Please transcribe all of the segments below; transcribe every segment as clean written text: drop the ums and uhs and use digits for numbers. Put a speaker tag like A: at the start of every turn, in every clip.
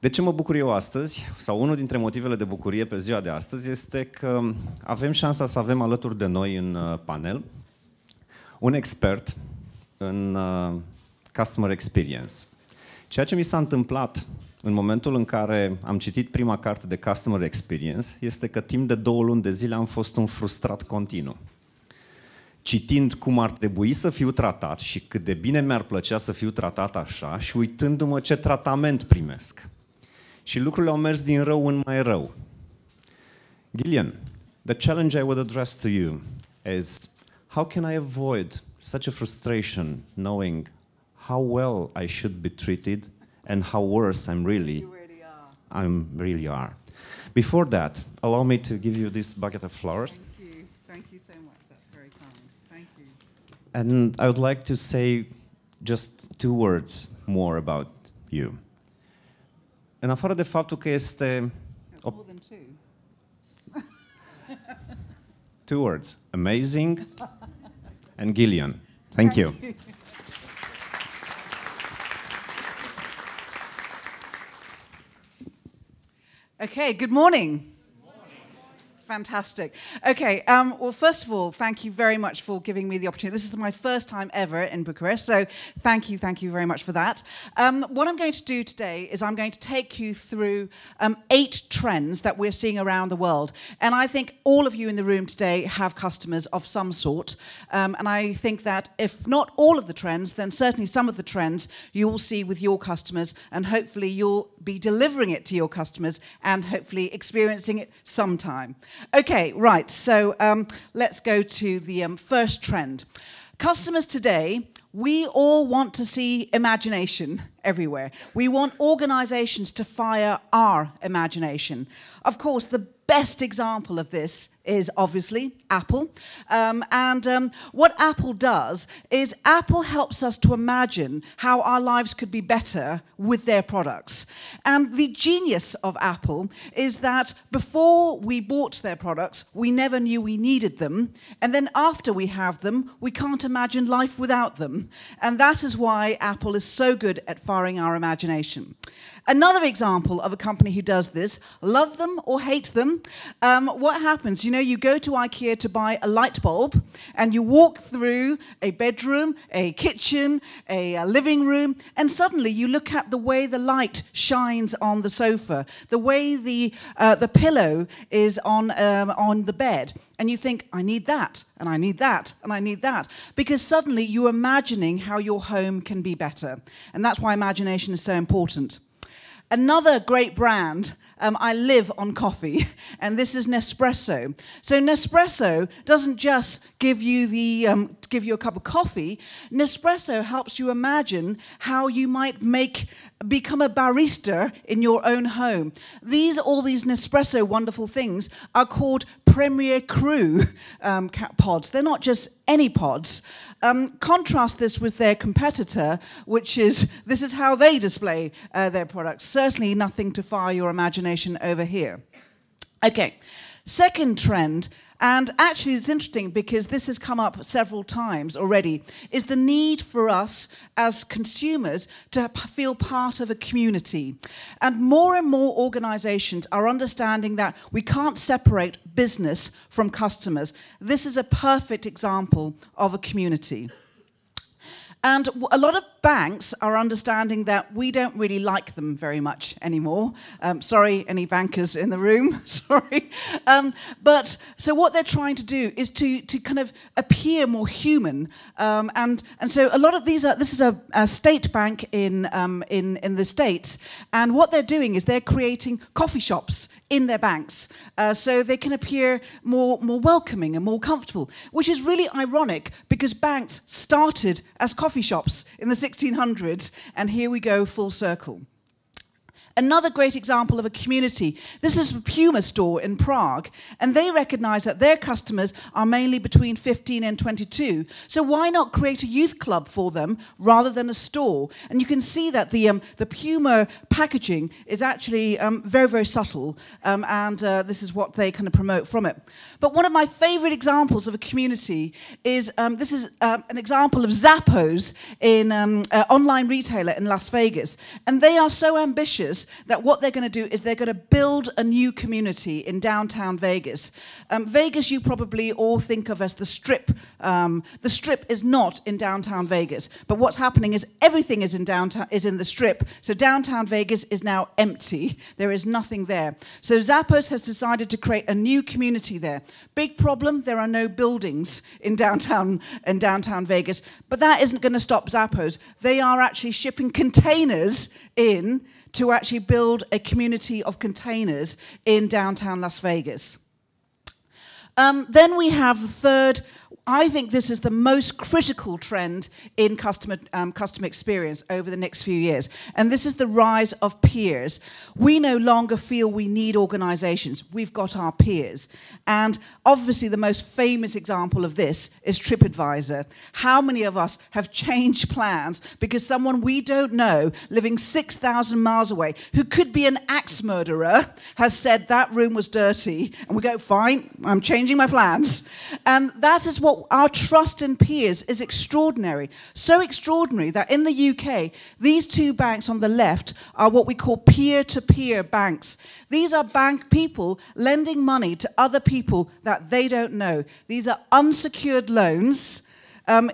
A: De ce mă bucur eu astăzi, sau unul dintre motivele de bucurie pe ziua de astăzi, este că avem șansa să avem alături de noi în panel un expert în Customer Experience. Ceea ce mi s-a întâmplat în momentul în care am citit prima carte de Customer Experience este că timp de 2 luni de zile am fost un frustrat continuu. Citind cum ar trebui să fiu tratat și cât de bine mi-ar plăcea să fiu tratat așa și uitându-mă ce tratament primesc. Și lucrurile au mers din rău în mai rău. Gillian, the challenge I would address to you is how can I avoid such a frustration knowing how well I should be treated and how worse I'm really are. Before that, allow me to give you this bucket of flowers.
B: Thank you so much. That's very kind. Thank you.
A: And I would like to say just 2 words more about you. În afară de faptul că este...
B: That's more than 2.
A: 2 words. Amazing and Gillian. Thank you.
B: Okay, good morning. Fantastic. Okay, well, first of all, thank you very much for giving me the opportunity. This is my first time ever in Bucharest, so thank you very much for that. What I'm going to do today is I'm going to take you through 8 trends that we're seeing around the world. And I think all of you in the room today have customers of some sort. And I think that if not all of the trends, then certainly some of the trends you will see with your customers, and hopefully you'll be delivering it to your customers and hopefully experiencing it sometime. Okay, right, so let's go to the first trend. Customers today, we all want to see imagination everywhere. We want organizations to fire our imagination. Of course, the best example of this is obviously Apple. What Apple does is Apple helps us to imagine how our lives could be better with their products. And the genius of Apple is that before we bought their products, we never knew we needed them. And then after we have them, we can't imagine life without them. And that is why Apple is so good at firing our imagination. Another example of a company who does this, love them or hate them, what happens? You know, you go to IKEA to buy a light bulb and you walk through a bedroom, a kitchen, a living room, and suddenly you look at the way the light shines on the sofa, the way the pillow is on the bed. And you think, I need that, and I need that, and I need that. Because suddenly you're imagining how your home can be better. And that's why imagination is so important. Another great brand, I live on coffee, and this is Nespresso. So Nespresso doesn't just give you a cup of coffee. Nespresso helps you imagine how you might become a barista in your own home. All these Nespresso wonderful things are called Premier Crew pods. They're not just any pods. Contrast this with their competitor, this is how they display their products. Certainly nothing to fire your imagination over here. Okay, second trend, and actually it's interesting because this has come up several times already, is the need for us as consumers to feel part of a community. And more organizations are understanding that we can't separate business from customers. This is a perfect example of a community. And a lot of banks are understanding that we don't really like them very much anymore. Sorry, any bankers in the room, sorry. So what they're trying to do is to kind of appear more human. And so a lot of this is a state bank in the States. And what they're doing is they're creating coffee shops in their banks so they can appear more welcoming and more comfortable, which is really ironic because banks started as coffee shops in the 1600s, and here we go full circle. Another great example of a community, this is a Puma store in Prague, and they recognize that their customers are mainly between 15 and 22. So why not create a youth club for them rather than a store? And you can see that the Puma packaging is actually very, very subtle, and this is what they kind of promote from it. But one of my favorite examples of a community is, this is an example of Zappos in online retailer in Las Vegas. And they are so ambitious Vegas that what they're going to do is they're going to build a new community in downtown Vegas. Vegas you probably all think of as the Strip. The Strip is not in downtown Vegas, but what's happening is everything is in the Strip, so downtown Vegas is now empty. There is nothing there. So Zappos has decided to create a new community there. Big problem, there are no buildings in downtown Vegas, but that isn't going to stop Zappos. They are actually shipping containers in to actually build a community of containers in downtown Las Vegas. Then we have the third. I think this is the most critical trend in customer experience over the next few years. And this is the rise of peers. We no longer feel we need organizations. We've got our peers. And obviously the most famous example of this is TripAdvisor. How many of us have changed plans because someone we don't know, living 6,000 miles away, who could be an axe murderer, has said that room was dirty. And we go, fine, I'm changing my plans. And that is what our trust in peers is extraordinary. So extraordinary that in the UK, these two banks on the left are what we call peer-to-peer banks. These are people lending money to other people that they don't know. These are unsecured loans.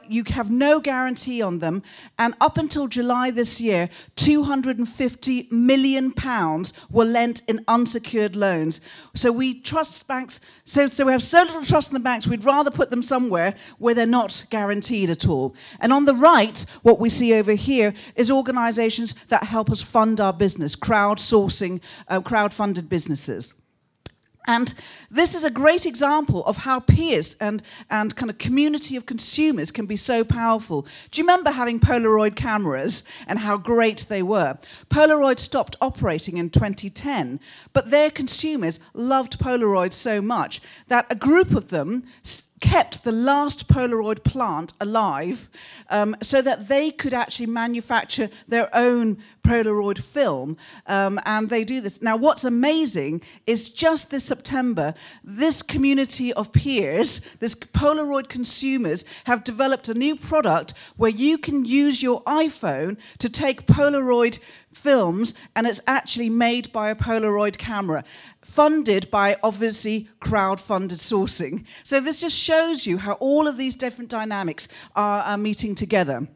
B: You have no guarantee on them. And up until July this year, £250 million were lent in unsecured loans. So we trust banks, so we have so little trust in the banks, we'd rather put them somewhere where they're not guaranteed at all. And on the right, what we see over here is organizations that help us fund our business, crowdsourcing, crowd-funded businesses. And this is a great example of how peers and kind of community of consumers can be so powerful. Do you remember having Polaroid cameras and how great they were? Polaroid stopped operating in 2010, but their consumers loved Polaroid so much that a group of them kept the last Polaroid plant alive so that they could actually manufacture their own Polaroid film, and they do this. Now, what's amazing is just this September, this community of peers, this Polaroid consumers, have developed a new product where you can use your iPhone to take Polaroid films, and it's actually made by a Polaroid camera, funded by, obviously, crowd-funded sourcing. So this just shows you how all of these different dynamics are meeting together.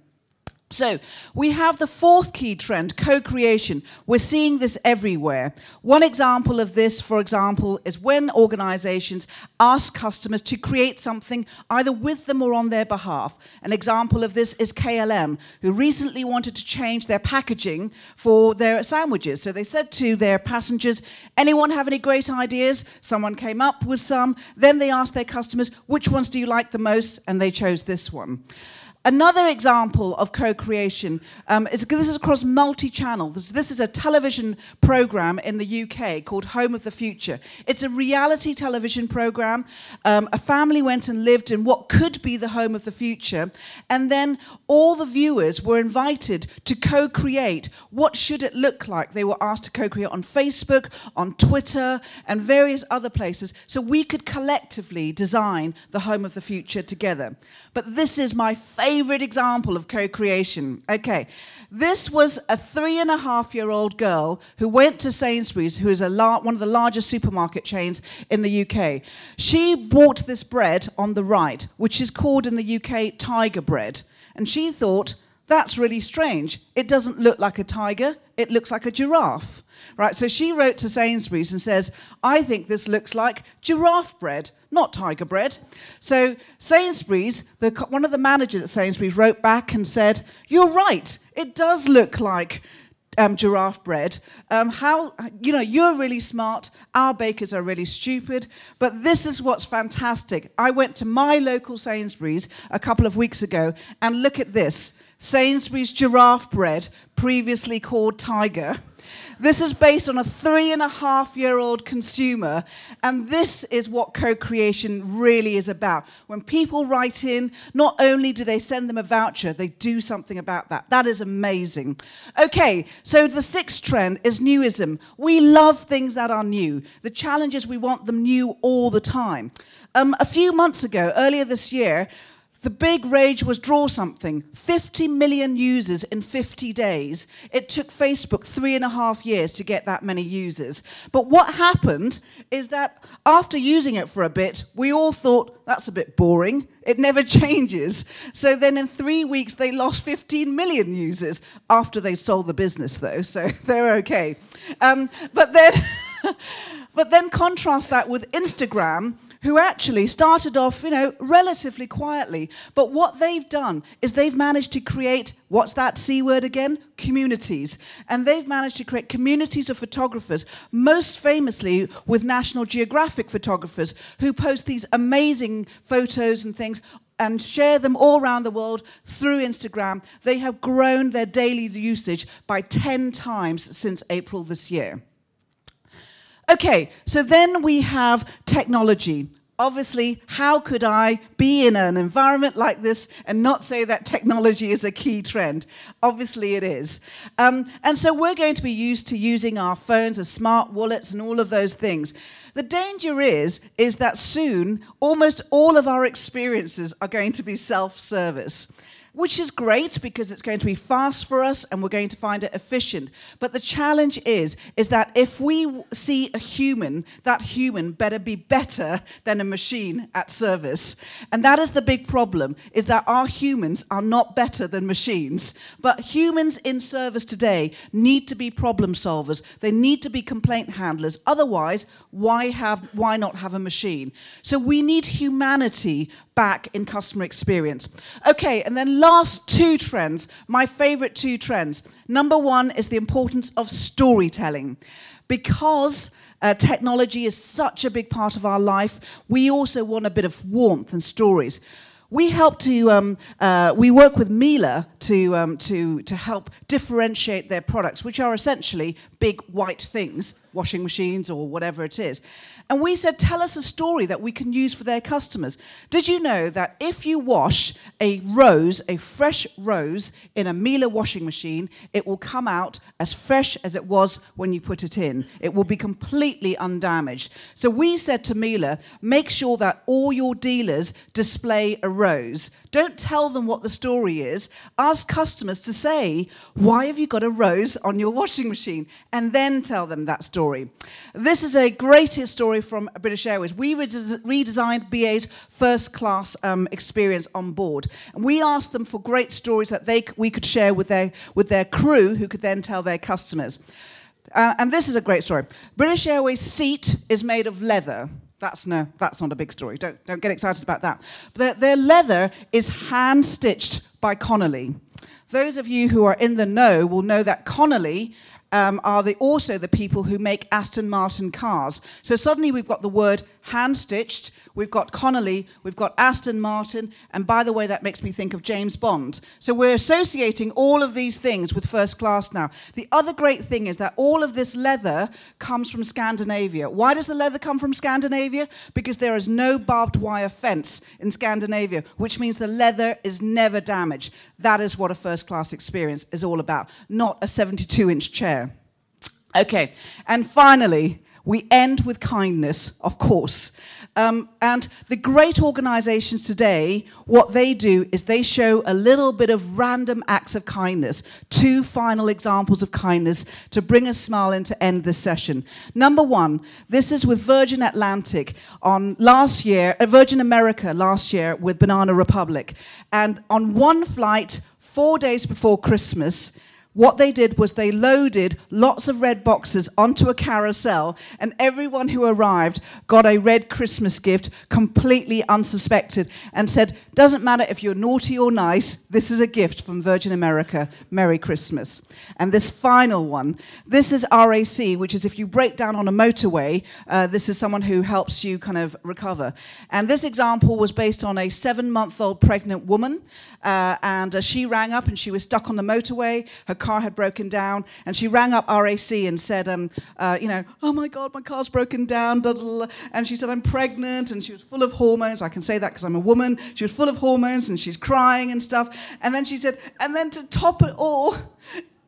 B: So we have the fourth key trend, co-creation. We're seeing this everywhere. One example of this, for example, is when organizations ask customers to create something either with them or on their behalf. An example of this is KLM, who recently wanted to change their packaging for their sandwiches. So they said to their passengers, anyone have any great ideas? Someone came up with some. Then they asked their customers, which ones do you like the most? And they chose this one. Another example of co-creation is this is across multi-channel. This is a television program in the UK called Home of the Future. It's a reality television program. A family went and lived in what could be the home of the future, and then all the viewers were invited to co-create. What should it look like? They were asked to co-create on Facebook, on Twitter, and various other places, so we could collectively design the home of the future together. But this is my favorite example of co-creation. Okay, this was a 3.5-year-old girl who went to Sainsbury's, who is one of the largest supermarket chains in the UK. She bought this bread on the right, which is called in the UK tiger bread. And she thought, that's really strange. It doesn't look like a tiger, it looks like a giraffe. Right, so she wrote to Sainsbury's and says, I think this looks like giraffe bread, not tiger bread. So Sainsbury's, one of the managers at Sainsbury's wrote back and said, you're right, it does look like giraffe bread. You're really smart, our bakers are really stupid, but this is what's fantastic. I went to my local Sainsbury's a couple of weeks ago, and look at this. Sainsbury's giraffe bread, previously called tiger. This is based on a 3.5-year-old consumer, and this is what co-creation really is about. When people write in, not only do they send them a voucher, they do something about that. That is amazing. Okay, so the sixth trend is newism. We love things that are new. The challenge is we want them new all the time. A few months ago, earlier this year, The big rage was draw something. 50 million users in 50 days. It took Facebook 3.5 years to get that many users. But what happened is that after using it for a bit, we all thought, that's a bit boring. It never changes. So then in 3 weeks, they lost 15 million users after they sold the business, though. So they're okay. But then contrast that with Instagram, who actually started off, relatively quietly. But what they've done is they've managed to create, what's that C word again? Communities. And they've managed to create communities of photographers, most famously with National Geographic photographers, who post these amazing photos and things and share them all around the world through Instagram. They have grown their daily usage by 10 times since April this year. Okay, so then we have technology. Obviously, how could I be in an environment like this and not say that technology is a key trend? Obviously it is. And so we're going to be used to using our phones as smart wallets and all of those things. The danger is that soon almost all of our experiences are going to be self-service, which is great because it's going to be fast for us and we're going to find it efficient. But the challenge is that if we see a human, that human better be better than a machine at service. And that is the big problem, is that our humans are not better than machines. But humans in service today need to be problem solvers. They need to be complaint handlers. Otherwise, why not have a machine? So we need humanity back in customer experience. Okay, and then last two trends, my favorite two trends. Number one is the importance of storytelling. Because technology is such a big part of our life, we also want a bit of warmth and stories. We help to, we work with Miele to help differentiate their products, which are essentially big white things, washing machines or whatever it is. And we said, tell us a story that we can use for their customers. Did you know that if you wash a rose, a fresh rose, in a Miele washing machine, it will come out as fresh as it was when you put it in. It will be completely undamaged. So we said to Miele, make sure that all your dealers display a rose. Don't tell them what the story is. Ask customers to say, why have you got a rose on your washing machine? And then tell them that story. This is a great story from British Airways. We redesigned BA's first class experience on board. And we asked them for great stories that we could share with their crew, who could then tell their customers. And this is a great story. British Airways seat is made of leather. That's not a big story. Don't get excited about that. But their leather is hand-stitched by Connolly. Those of you who are in the know will know that Connolly are also the people who make Aston Martin cars. So suddenly we've got the word hand-stitched, we've got Connolly, we've got Aston Martin, and by the way, that makes me think of James Bond. So we're associating all of these things with first class now. The other great thing is that all of this leather comes from Scandinavia. Why does the leather come from Scandinavia? Because there is no barbed wire fence in Scandinavia, which means the leather is never damaged. That is what a first class experience is all about, not a 72-inch chair. Okay, and finally, we end with kindness, of course. And the great organizations today, what they do is they show a little bit of random acts of kindness, 2 final examples of kindness to bring a smile in to end this session. Number one, this is with Virgin Atlantic on Virgin America last year with Banana Republic. And on one flight, 4 days before Christmas, what they did was they loaded lots of red boxes onto a carousel, and everyone who arrived got a red Christmas gift completely unsuspected, and said, doesn't matter if you're naughty or nice, this is a gift from Virgin America, Merry Christmas. And this final one, this is RAC, which is if you break down on a motorway, this is someone who helps you kind of recover. And this example was based on a 7-month-old pregnant woman, and she rang up and she was stuck on the motorway. Her car had broken down, and she rang up RAC and said, oh my God, my car's broken down, da, da, da. And she said, I'm pregnant, and she was full of hormones. I can say that because I'm a woman. She was full of hormones, and she's crying and stuff. And then she said, and then to top it all,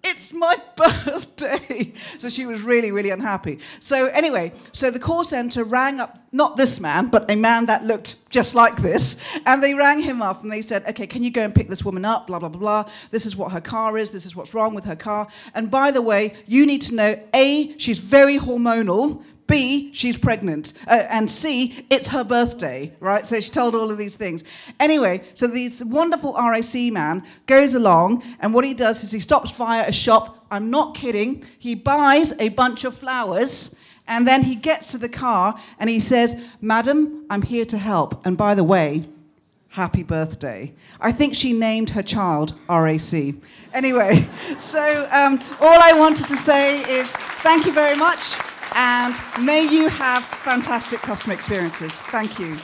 B: it's my birthday. So she was really, really unhappy. So anyway, so the call center rang up, not this man, but a man that looked just like this. And they rang him up and they said, okay, can you go and pick this woman up, blah, blah, blah, blah. This is what her car is. This is what's wrong with her car. And by the way, you need to know, A, she's very hormonal. B, she's pregnant. And C, it's her birthday, right? So she told all of these things. Anyway, so this wonderful RAC man goes along, and what he does is he stops via a shop. I'm not kidding. He buys a bunch of flowers, and then he gets to the car, and he says, "Madam, I'm here to help. And by the way, happy birthday." I think she named her child RAC. Anyway, so all I wanted to say is thank you very much. And may you have fantastic customer experiences. Thank you.